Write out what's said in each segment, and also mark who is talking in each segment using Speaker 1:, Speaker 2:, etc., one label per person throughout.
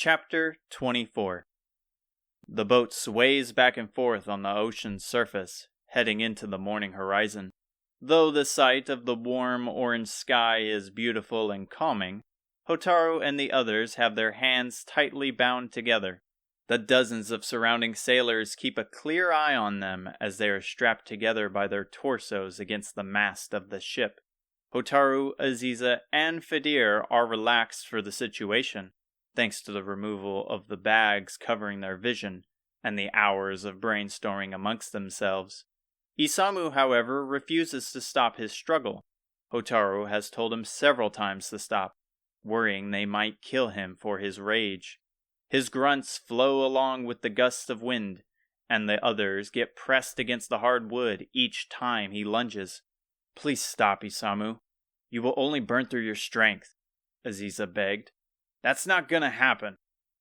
Speaker 1: Chapter 24. The boat sways back and forth on the ocean's surface, heading into the morning horizon. Though the sight of the warm orange sky is beautiful and calming, Hotaru and the others have their hands tightly bound together. The dozens of surrounding sailors keep a clear eye on them as they are strapped together by their torsos against the mast of the ship. Hotaru, Aziza, and Fedir are relaxed for the situation, thanks to the removal of the bags covering their vision and the hours of brainstorming amongst themselves. Isamu, however, refuses to stop his struggle. Hotaru has told him several times to stop, worrying they might kill him for his rage. His grunts flow along with the gusts of wind, and the others get pressed against the hard wood each time he lunges. "Please stop, Isamu. You will only burn through your strength," Aziza begged. "That's not gonna happen.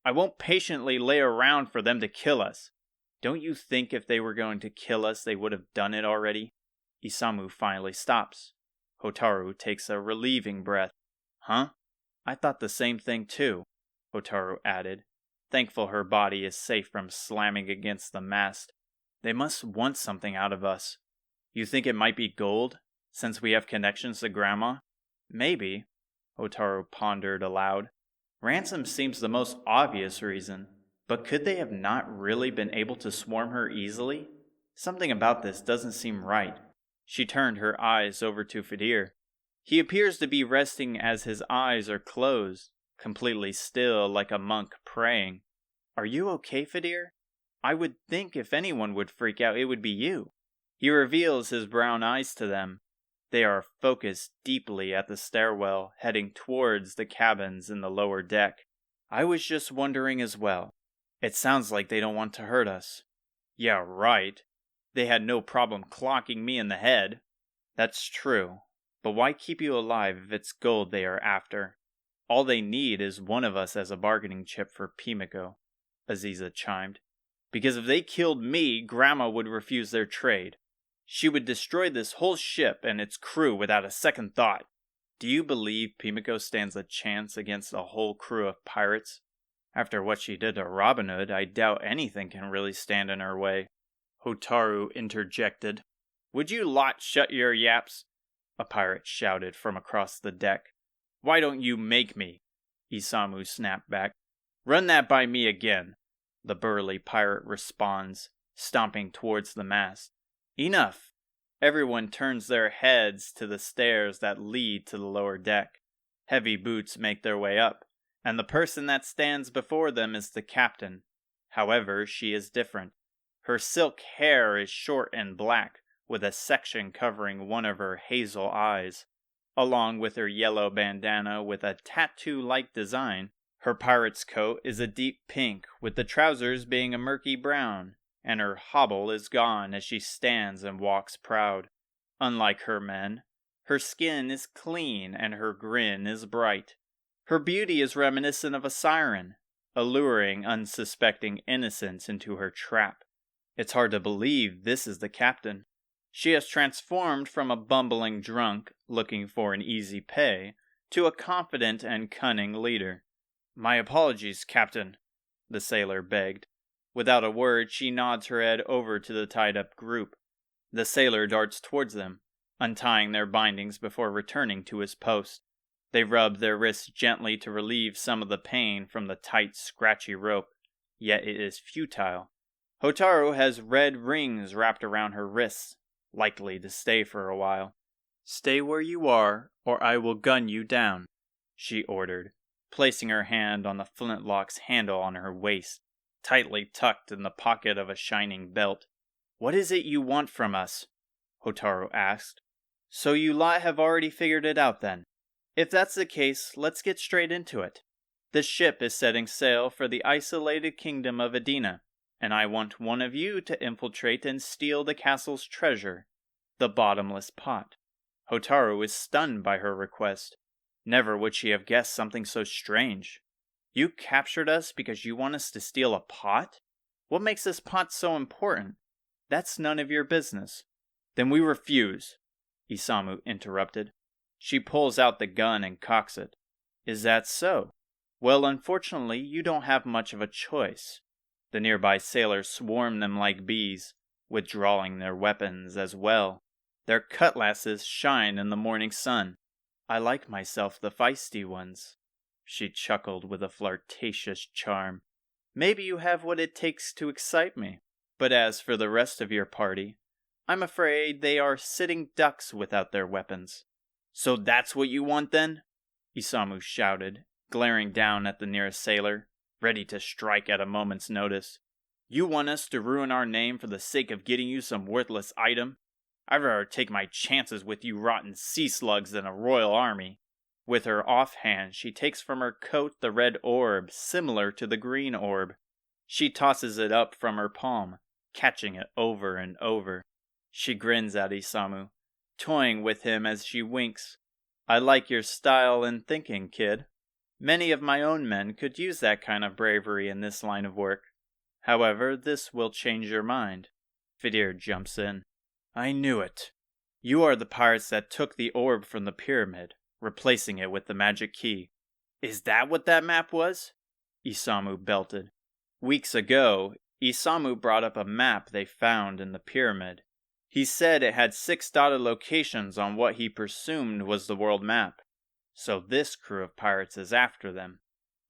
Speaker 1: I won't patiently lay around for them to kill us." "Don't you think if they were going to kill us, they would have done it already?" Isamu finally stops. Hotaru takes a relieving breath. "Huh? I thought the same thing too," Hotaru added, thankful her body is safe from slamming against the mast. "They must want something out of us. You think it might be gold, since we have connections to Grandma?" "Maybe," Hotaru pondered aloud. "Ransom seems the most obvious reason, but could they have not really been able to swarm her easily? Something about this doesn't seem right." She turned her eyes over to Fedir. He appears to be resting as his eyes are closed, completely still like a monk praying. "Are you okay, Fedir? I would think if anyone would freak out, it would be you." He reveals his brown eyes to them. They are focused deeply at the stairwell, heading towards the cabins in the lower deck. "I was just wondering as well. It sounds like they don't want to hurt us." "Yeah, right. They had no problem clocking me in the head." "That's true. But why keep you alive if it's gold they are after? All they need is one of us as a bargaining chip for Pimiko," Aziza chimed. "Because if they killed me, Grandma would refuse their trade. She would destroy this whole ship and its crew without a second thought." "Do you believe Pimiko stands a chance against a whole crew of pirates? After what she did to Robin Hood, I doubt anything can really stand in her way," Hotaru interjected. "Would you lot shut your yaps?" a pirate shouted from across the deck. "Why don't you make me?" Isamu snapped back. "Run that by me again," the burly pirate responds, stomping towards the mast. "Enough!" Everyone turns their heads to the stairs that lead to the lower deck. Heavy boots make their way up, and the person that stands before them is the captain. However, she is different. Her silk hair is short and black, with a section covering one of her hazel eyes. Along with her yellow bandana with a tattoo-like design, her pirate's coat is a deep pink, with the trousers being a murky brown, and her hobble is gone as she stands and walks proud. Unlike her men, her skin is clean and her grin is bright. Her beauty is reminiscent of a siren, alluring unsuspecting innocents into her trap. It's hard to believe this is the captain. She has transformed from a bumbling drunk looking for an easy pay to a confident and cunning leader. "My apologies, Captain," the sailor begged. Without a word, she nods her head over to the tied-up group. The sailor darts towards them, untying their bindings before returning to his post. They rub their wrists gently to relieve some of the pain from the tight, scratchy rope, yet it is futile. Hotaru has red rings wrapped around her wrists, likely to stay for a while. "Stay where you are, or I will gun you down," she ordered, placing her hand on the flintlock's handle on her waist, tightly tucked in the pocket of a shining belt. "What is it you want from us?" Hotaru asked. "So you lot have already figured it out then? If that's the case, let's get straight into it. The ship is setting sail for the isolated kingdom of Edina, and I want one of you to infiltrate and steal the castle's treasure, the bottomless pot." Hotaru is stunned by her request. Never would she have guessed something so strange. "You captured us because you want us to steal a pot? What makes this pot so important?" "That's none of your business." "Then we refuse," Isamu interrupted. She pulls out the gun and cocks it. "Is that so?" Well, unfortunately, you don't have much of a choice. The nearby sailors swarm them like bees, withdrawing their weapons as well. Their cutlasses shine in the morning sun. I like myself the feisty ones. She chuckled with a flirtatious charm. Maybe you have what it takes to excite me. But as for the rest of your party, I'm afraid they are sitting ducks without their weapons. So that's what you want then? Isamu shouted, glaring down at the nearest sailor, ready to strike at a moment's notice. You want us to ruin our name for the sake of getting you some worthless item? I'd rather take my chances with you rotten sea slugs than a royal army. With her offhand, she takes from her coat the red orb, similar to the green orb. She tosses it up from her palm, catching it over and over. She grins at Isamu, toying with him as she winks. I like your style and thinking, kid. Many of my own men could use that kind of bravery in this line of work. However, this will change your mind. Fedir jumps in. I knew it. You are the pirates that took the orb from the pyramid, replacing it with the magic key. Is that what that map was? Isamu belted. Weeks ago, Isamu brought up a map they found in the pyramid. He said it had 6 dotted locations on what he presumed was the world map. So this crew of pirates is after them.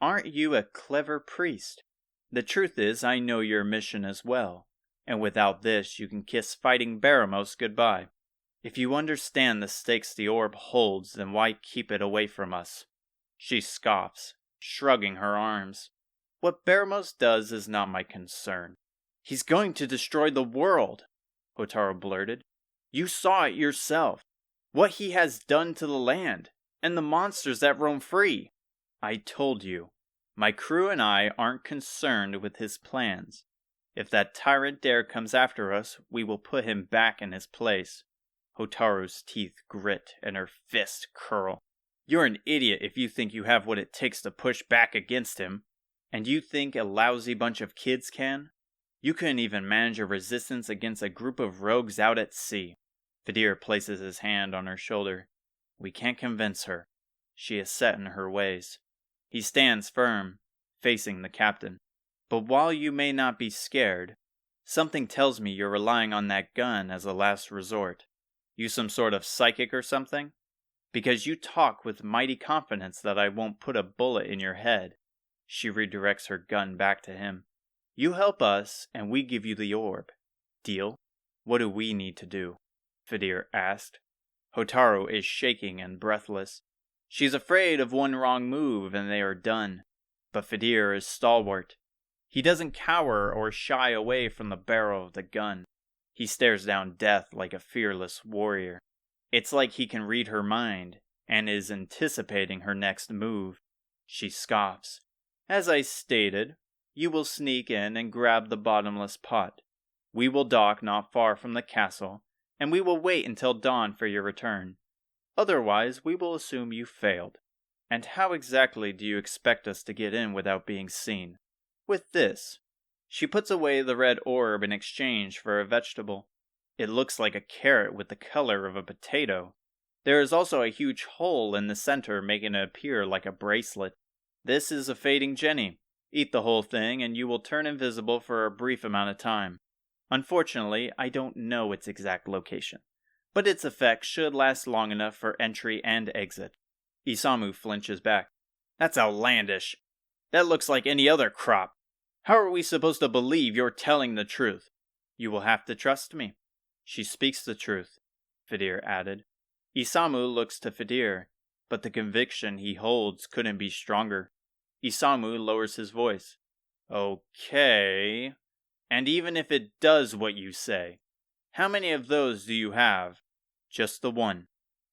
Speaker 1: Aren't you a clever priest? The truth is, I know your mission as well, and without this you can kiss fighting Baramos goodbye. If you understand the stakes the orb holds, then why keep it away from us? She scoffs, shrugging her arms. What Baramos does is not my concern. He's going to destroy the world, Hotaru blurted. You saw it yourself. What he has done to the land, and the monsters that roam free. I told you, my crew and I aren't concerned with his plans. If that tyrant dare comes after us, we will put him back in his place. Hotaru's teeth grit and her fists curl. You're an idiot if you think you have what it takes to push back against him. And you think a lousy bunch of kids can? You couldn't even manage a resistance against a group of rogues out at sea. Fedir places his hand on her shoulder. We can't convince her. She is set in her ways. He stands firm, facing the captain. But while you may not be scared, something tells me you're relying on that gun as a last resort. You some sort of psychic or something? Because you talk with mighty confidence that I won't put a bullet in your head. She redirects her gun back to him. You help us, and we give you the orb. Deal? What do we need to do? Fedir asked. Hotaru is shaking and breathless. She's afraid of one wrong move and they are done. But Fedir is stalwart. He doesn't cower or shy away from the barrel of the gun. He stares down death like a fearless warrior. It's like he can read her mind, and is anticipating her next move. She scoffs. As I stated, you will sneak in and grab the bottomless pot. We will dock not far from the castle, and we will wait until dawn for your return. Otherwise, we will assume you failed. And how exactly do you expect us to get in without being seen? With this. She puts away the red orb in exchange for a vegetable. It looks like a carrot with the color of a potato. There is also a huge hole in the center, making it appear like a bracelet. This is a fading Jenny. Eat the whole thing and you will turn invisible for a brief amount of time. Unfortunately, I don't know its exact location, but its effect should last long enough for entry and exit. Isamu flinches back. That's outlandish. That looks like any other crop. How are we supposed to believe you're telling the truth? You will have to trust me. She speaks the truth, Fedir added. Isamu looks to Fedir, but the conviction he holds couldn't be stronger. Isamu lowers his voice. Okay. And even if it does what you say, how many of those do you have? Just the one.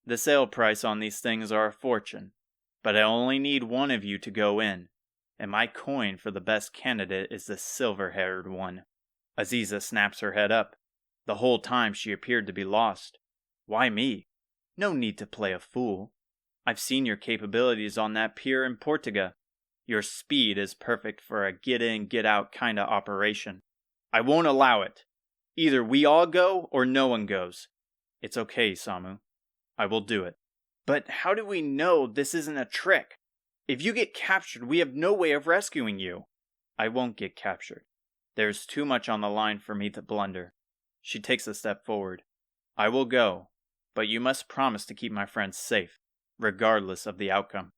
Speaker 1: The sale price on these things are a fortune, but I only need one of you to go in. And my coin for the best candidate is the silver-haired one. Aziza snaps her head up. The whole time she appeared to be lost. Why me? No need to play a fool. I've seen your capabilities on that pier in Ortega. Your speed is perfect for a get-in, get-out kind of operation. I won't allow it. Either we all go or no one goes. It's okay, Isamu. I will do it. But how do we know this isn't a trick? If you get captured, we have no way of rescuing you. I won't get captured. There's too much on the line for me to blunder. She takes a step forward. I will go, but you must promise to keep my friends safe, regardless of the outcome.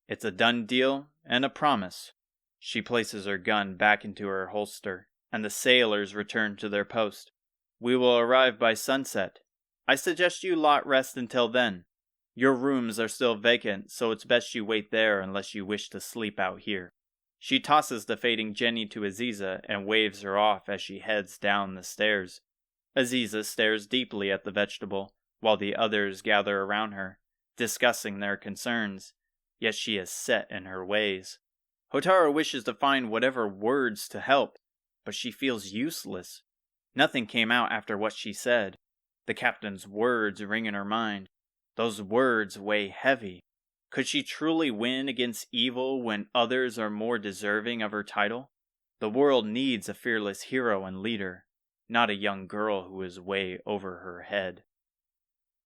Speaker 1: It's a done deal and a promise. She places her gun back into her holster, and the sailors return to their post. We will arrive by sunset. I suggest you lot rest until then. Your rooms are still vacant, so it's best you wait there unless you wish to sleep out here. She tosses the fading Jenny to Aziza and waves her off as she heads down the stairs. Aziza stares deeply at the vegetable, while the others gather around her, discussing their concerns, yet she is set in her ways. Hotaru wishes to find whatever words to help, but she feels useless. Nothing came out after what she said. The captain's words ring in her mind. Those words weigh heavy. Could she truly win against evil when others are more deserving of her title? The world needs a fearless hero and leader, not a young girl who is way over her head.